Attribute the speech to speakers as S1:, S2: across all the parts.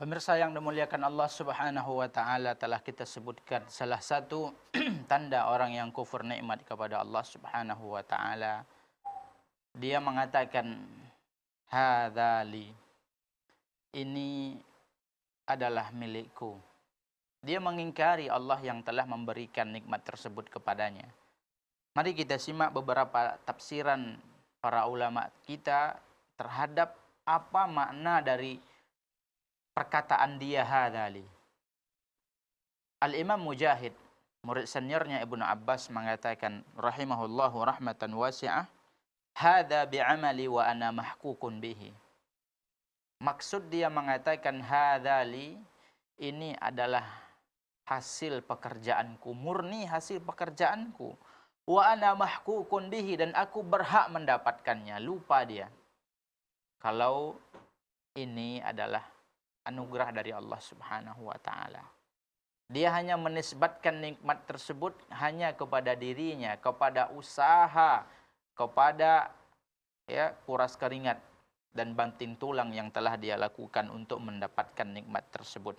S1: Pemirsa yang dimuliakan Allah Subhanahu wa taala, telah kita sebutkan salah satu tanda orang yang kufur nikmat kepada Allah Subhanahu wa taala. Dia mengatakan hadzali, ini adalah milikku. Dia mengingkari Allah yang telah memberikan nikmat tersebut kepadanya. Mari kita simak beberapa tafsiran para ulama kita terhadap apa makna dari perkataan dia hadzali. Al-Imam Mujahid, murid seniornya Ibnu Abbas, mengatakan rahimahullahu rahmatan wasi'ah, hadza bi'amali wa ana mahkukun bihi. Maksud dia mengatakan hadzali, ini adalah hasil pekerjaanku, murni hasil pekerjaanku. Wa ana mahkukun bihi, dan aku berhak mendapatkannya. Lupa dia kalau ini adalah anugerah dari Allah Subhanahu wa taala. Dia hanya menisbatkan nikmat tersebut hanya kepada dirinya, kepada usaha, kepada kuras keringat dan banting tulang yang telah dia lakukan untuk mendapatkan nikmat tersebut.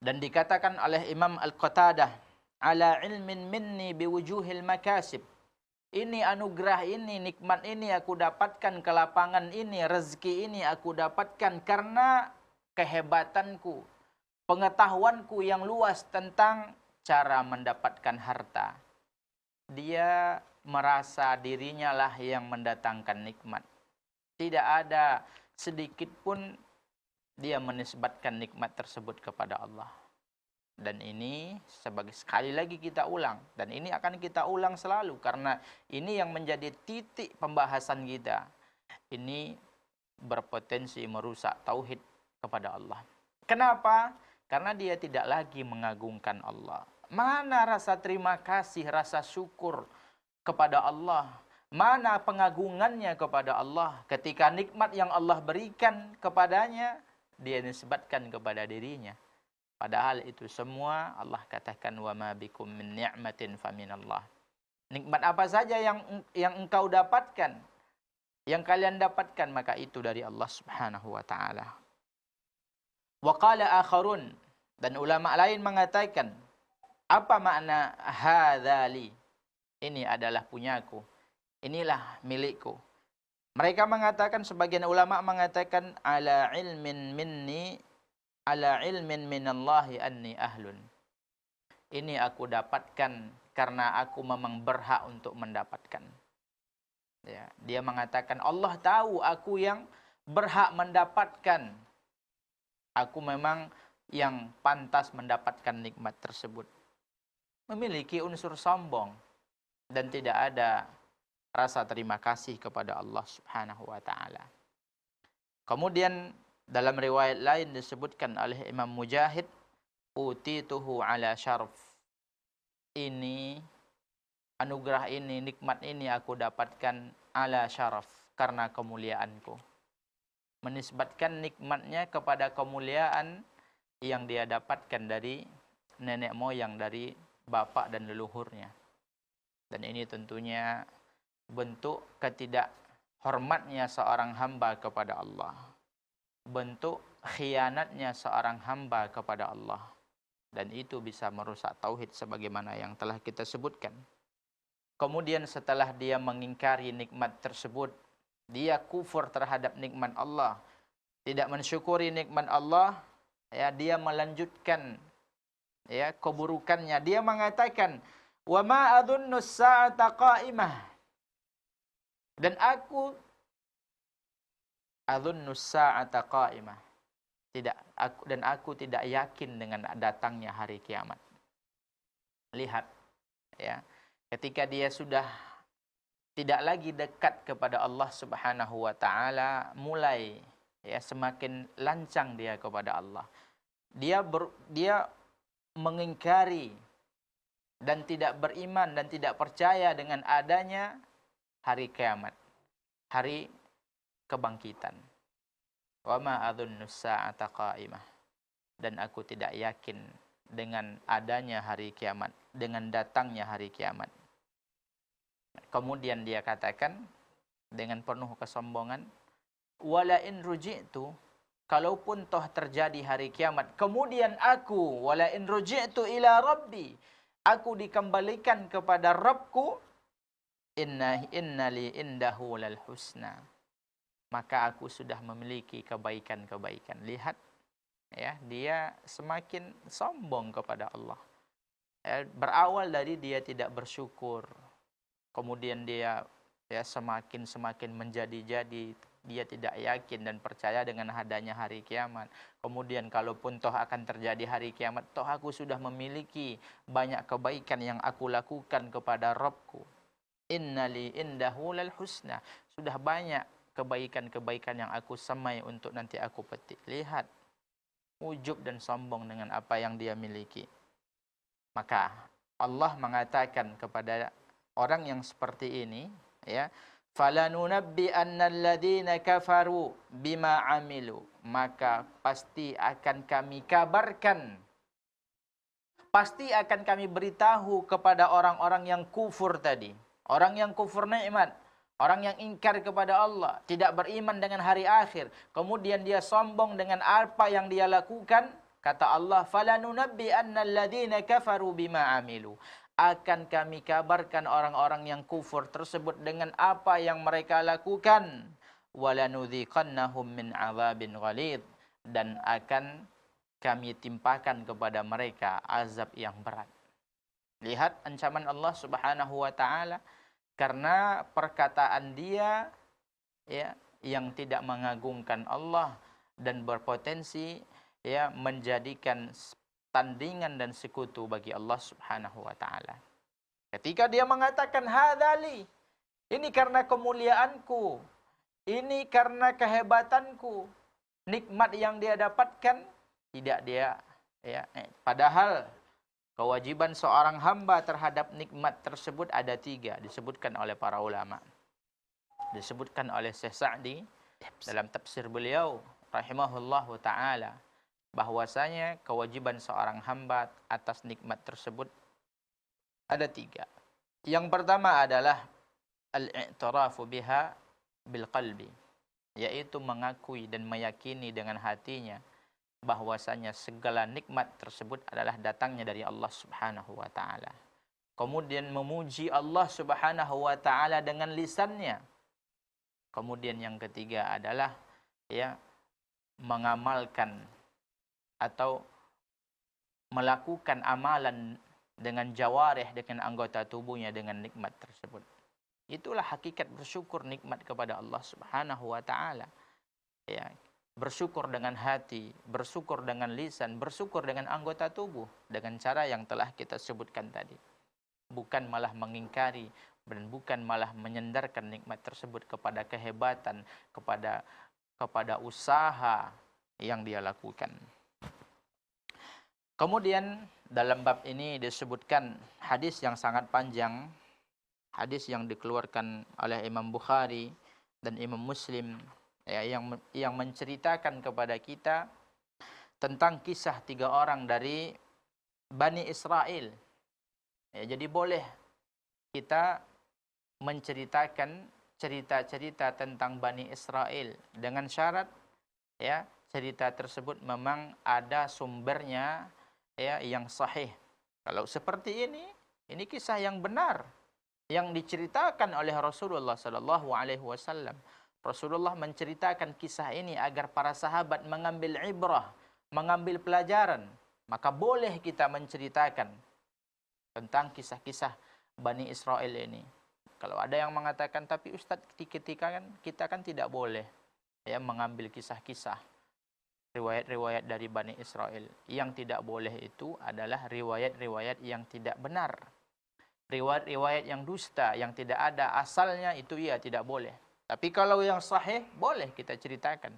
S1: Dan dikatakan oleh Imam Al-Qatadah, ala ilmin minni biwujuhil makasib. Ini anugerah ini, nikmat ini aku dapatkan, kelapangan ini, rezeki ini aku dapatkan karena kehebatanku, pengetahuanku yang luas tentang cara mendapatkan harta. Dia merasa dirinya lah yang mendatangkan nikmat. Tidak ada sedikit pun dia menisbatkan nikmat tersebut kepada Allah. Dan ini sebagai sekali lagi kita ulang, dan ini akan kita ulang selalu karena ini yang menjadi titik pembahasan kita. Ini berpotensi merusak tauhid kepada Allah. Kenapa? Karena dia tidak lagi mengagungkan Allah. Mana rasa terima kasih, rasa syukur kepada Allah? Mana pengagungannya kepada Allah ketika nikmat yang Allah berikan kepadanya dia nisbatkan kepada dirinya? Padahal itu semua Allah katakan wa ma bikum min ni'matin faminallah. Nikmat apa saja yang engkau dapatkan, yang kalian dapatkan, maka itu dari Allah Subhanahu wa taala. Wa qala akharun, dan ulama lain mengatakan, apa makna hadzali? Ini adalah punyaku. Inilah milikku. Mereka mengatakan, sebagian ulama mengatakan ala ilmin minni, ala ilmin minallahi anni ahlun. Ini aku dapatkan karena aku memang berhak untuk mendapatkan. Ya, dia mengatakan Allah tahu aku yang berhak mendapatkan. Aku memang yang pantas mendapatkan nikmat tersebut. Memiliki unsur sombong dan tidak ada rasa terima kasih kepada Allah Subhanahu wa taala. Kemudian dalam riwayat lain disebutkan oleh Imam Mujahid, utituhu ala syarf. Ini anugerah ini, nikmat ini aku dapatkan ala syaraf, karena kemuliaanku. Menisbatkan nikmatnya kepada kemuliaan yang dia dapatkan dari nenek moyang, dari bapak dan leluhurnya. Dan ini tentunya bentuk ketidakhormatnya seorang hamba kepada Allah. Bentuk khianatnya seorang hamba kepada Allah, dan itu bisa merusak tauhid sebagaimana yang telah kita sebutkan. Kemudian setelah dia mengingkari nikmat tersebut, dia kufur terhadap nikmat Allah, tidak mensyukuri nikmat Allah, dia melanjutkan keburukannya. Dia mengatakan wa ma adunnu as-sa'ata qa'imah, dan aku adzunnu as-sa'ata qa'imah. Aku tidak yakin dengan datangnya hari kiamat. Lihat, ketika dia sudah tidak lagi dekat kepada Allah Subhanahu wa taala, mulai semakin lancang dia kepada Allah. Dia mengingkari dan tidak beriman dan tidak percaya dengan adanya hari kiamat, hari kebangkitan. Wa ma adzunnu as-sa'ata qa'imah, dan aku tidak yakin dengan adanya hari kiamat, dengan datangnya hari kiamat. Kemudian dia katakan dengan penuh kesombongan, wala in ruji'tu, kalaupun toh terjadi hari kiamat, kemudian aku wala in ruji'tu ila rabbi, aku dikembalikan kepada Rabbku, innali indahu lal husna, maka aku sudah memiliki kebaikan-kebaikan. Lihat ya, dia semakin sombong kepada Allah. Berawal dari dia tidak bersyukur, kemudian dia semakin menjadi-jadi, dia tidak yakin dan percaya dengan adanya hari kiamat. Kemudian kalaupun toh akan terjadi hari kiamat, toh aku sudah memiliki banyak kebaikan yang aku lakukan kepada Rabbku. Innali indahu lal husna, sudah banyak kebaikan-kebaikan yang aku semai untuk nanti aku petik. Lihat, ujub dan sombong dengan apa yang dia miliki. Maka Allah mengatakan kepada orang yang seperti ini, ya, falanunabbi'anna alladhina kafaru bima amilu, maka pasti akan kami kabarkan, pasti akan kami beritahu kepada orang-orang yang kufur tadi, orang yang kufur nikmat, orang yang ingkar kepada Allah, tidak beriman dengan hari akhir, kemudian dia sombong dengan apa yang dia lakukan. Kata Allah, falanunabbi'anna alladhina kafaru bima amilu, akan kami kabarkan orang-orang yang kufur tersebut dengan apa yang mereka lakukan. Walanudhiqannahum min 'adzabin ghalidh, dan akan kami timpakan kepada mereka azab yang berat. Lihat ancaman Allah Subhanahu wa taala karena perkataan dia ya yang tidak mengagungkan Allah dan berpotensi ya menjadikan tandingan dan sekutu bagi Allah Subhanahu wa taala. Ketika dia mengatakan hadzali, ini karena kemuliaanku, ini karena kehebatanku, nikmat yang dia dapatkan, tidak dia padahal kewajiban seorang hamba terhadap nikmat tersebut ada 3, disebutkan oleh para ulama. Disebutkan oleh Syekh Sa'di dalam tafsir beliau rahimahullahu taala, bahwasanya kewajiban seorang hamba atas nikmat tersebut ada 3. Yang pertama adalah al-i'tirafu biha bil qalbi, yaitu mengakui dan meyakini dengan hatinya bahwasanya segala nikmat tersebut adalah datangnya dari Allah Subhanahu wa taala. Kemudian memuji Allah Subhanahu wa taala dengan lisannya. Kemudian yang ketiga adalah mengamalkan atau melakukan amalan dengan jawarih, dengan anggota tubuhnya dengan nikmat tersebut. Itulah hakikat bersyukur nikmat kepada Allah Subhanahu wa taala. Ya, bersyukur dengan hati, bersyukur dengan lisan, bersyukur dengan anggota tubuh dengan cara yang telah kita sebutkan tadi. Bukan malah mengingkari dan bukan malah menyandarkan nikmat tersebut kepada kehebatan, kepada usaha yang dia lakukan. Kemudian dalam bab ini disebutkan hadis yang sangat panjang, hadis yang dikeluarkan oleh Imam Bukhari dan Imam Muslim yang menceritakan kepada kita tentang kisah 3 orang dari Bani Israel. Jadi boleh kita menceritakan cerita-cerita tentang Bani Israel dengan syarat cerita tersebut memang ada sumbernya yang sahih. Kalau seperti ini kisah yang benar yang diceritakan oleh Rasulullah sallallahu alaihi wasallam. Rasulullah menceritakan kisah ini agar para sahabat mengambil ibrah, mengambil pelajaran. Maka boleh kita menceritakan tentang kisah-kisah Bani Israel ini. Kalau ada yang mengatakan, tapi Ustaz, ketika kita kan tidak boleh mengambil kisah-kisah riwayat-riwayat dari Bani Israel. Yang tidak boleh itu adalah riwayat-riwayat yang tidak benar. Riwayat-riwayat yang dusta, yang tidak ada asalnya, itu tidak boleh. Tapi kalau yang sahih, boleh kita ceritakan.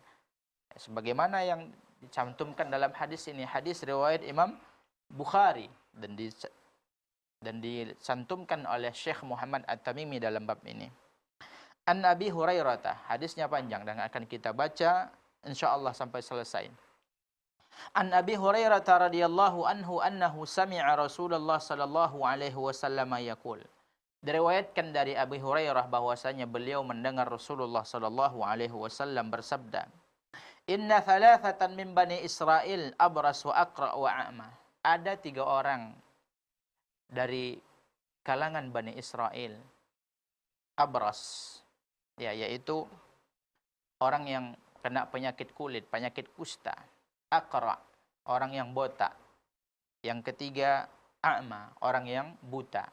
S1: Sebagaimana yang dicantumkan dalam hadis ini, hadis riwayat Imam Bukhari dan dicantumkan oleh Syekh Muhammad At-Tamimi dalam bab ini. An Abi Hurairah, hadisnya panjang dan akan kita baca insyaallah sampai selesai. An Abi Hurairah radhiyallahu anhu annahu sami'a Rasulullah sallallahu alaihi wasallam yaqul. Diriwayatkan dari Abi Hurairah bahwasanya beliau mendengar Rasulullah sallallahu alaihi wasallam bersabda, Inna thalathatan min Bani Israel abras wa aqra wa a'ma. Ada 3 orang dari kalangan Bani Israel. Abras, ya, yaitu orang yang kena penyakit kulit, penyakit kusta. Aqra, orang yang botak. Yang ketiga, a'ma, orang yang buta.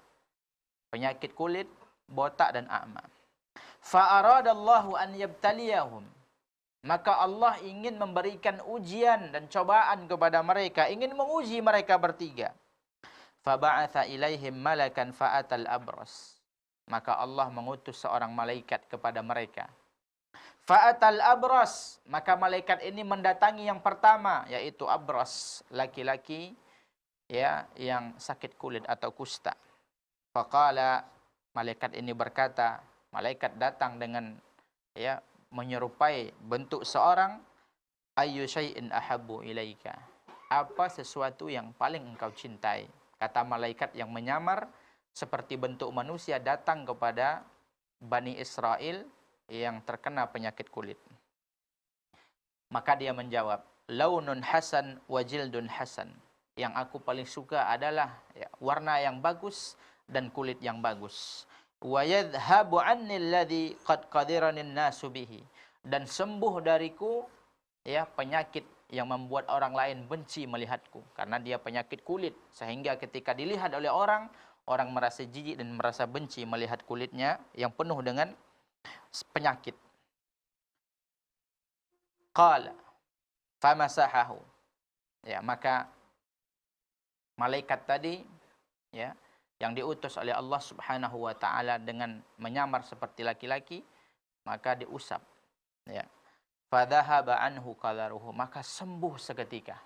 S1: Penyakit kulit, botak dan a'ma. Fa'aradallahu an yabtaliyahum. Maka Allah ingin memberikan ujian dan cobaan kepada mereka, ingin menguji mereka bertiga. Faba'atha ilaihim malakan fa'atal abras. Maka Allah mengutus seorang malaikat kepada mereka. Fa'atal abras, maka malaikat ini mendatangi yang pertama, yaitu abras, laki-laki ya yang sakit kulit atau kusta. Faqala, malaikat ini berkata, malaikat datang dengan ya menyerupai bentuk seorang, ayyu syai'in ahabbu ilaika. Apa sesuatu yang paling engkau cintai? Kata malaikat yang menyamar seperti bentuk manusia datang kepada Bani Israel yang terkena penyakit kulit. Maka dia menjawab, launun hasan wa jildun hasan. Yang aku paling suka adalah ya, warna yang bagus dan kulit yang bagus. Wa yadhhabu anni alladhi qad qadirani an-nasu bihi. Dan sembuh dariku ya penyakit yang membuat orang lain benci melihatku, karena dia penyakit kulit sehingga ketika dilihat oleh orang, orang merasa jijik dan merasa benci melihat kulitnya yang penuh dengan penyakit. Qala famasahahu. Ya, maka malaikat tadi ya yang diutus oleh Allah Subhanahu wa taala dengan menyamar seperti laki-laki, maka diusap. Ya. Fadhahaba anhu qadaruhu, maka sembuh seketika.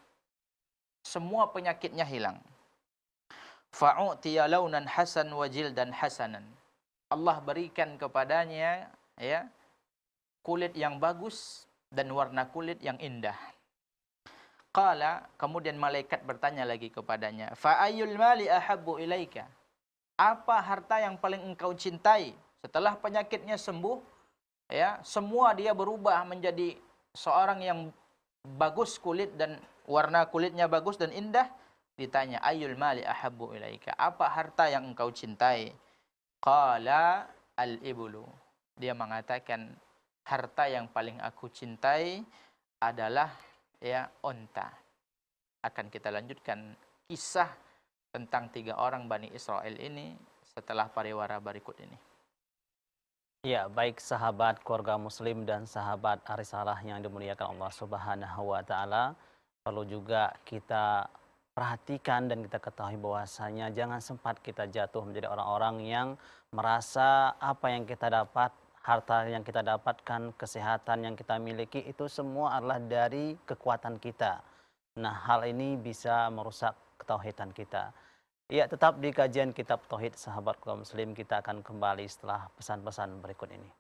S1: Semua penyakitnya hilang. Fa'utiya launan hasan wa jildan hasanan. Allah berikan kepadanya ya kulit yang bagus dan warna kulit yang indah. Qala, kemudian malaikat bertanya lagi kepadanya, fa ayyul mali ahabbu ilaika? Apa harta yang paling engkau cintai? Setelah penyakitnya sembuh, ya, semua dia berubah menjadi seorang yang bagus kulit dan warna kulitnya bagus dan indah. Ditanya, ayyul mali ahabbu ilaika? Apa harta yang engkau cintai? Qala al-iblu. Dia mengatakan, harta yang paling aku cintai adalah ya onta. Akan kita lanjutkan kisah tentang 3 orang Bani Israel ini setelah pariwara berikut ini.
S2: Ya, baik sahabat keluarga muslim dan sahabat Arisalah yang dimuliakan Allah Subhanahu wa taala, perlu juga kita perhatikan dan kita ketahui bahwasanya jangan sempat kita jatuh menjadi orang-orang yang merasa apa yang kita dapat, harta yang kita dapatkan, kesehatan yang kita miliki itu semua adalah dari kekuatan kita. Nah, hal ini bisa merusak ketauhidan kita. Ya, tetap di kajian Kitab Tauhid sahabat kaum muslim, kita akan kembali setelah pesan-pesan berikut ini.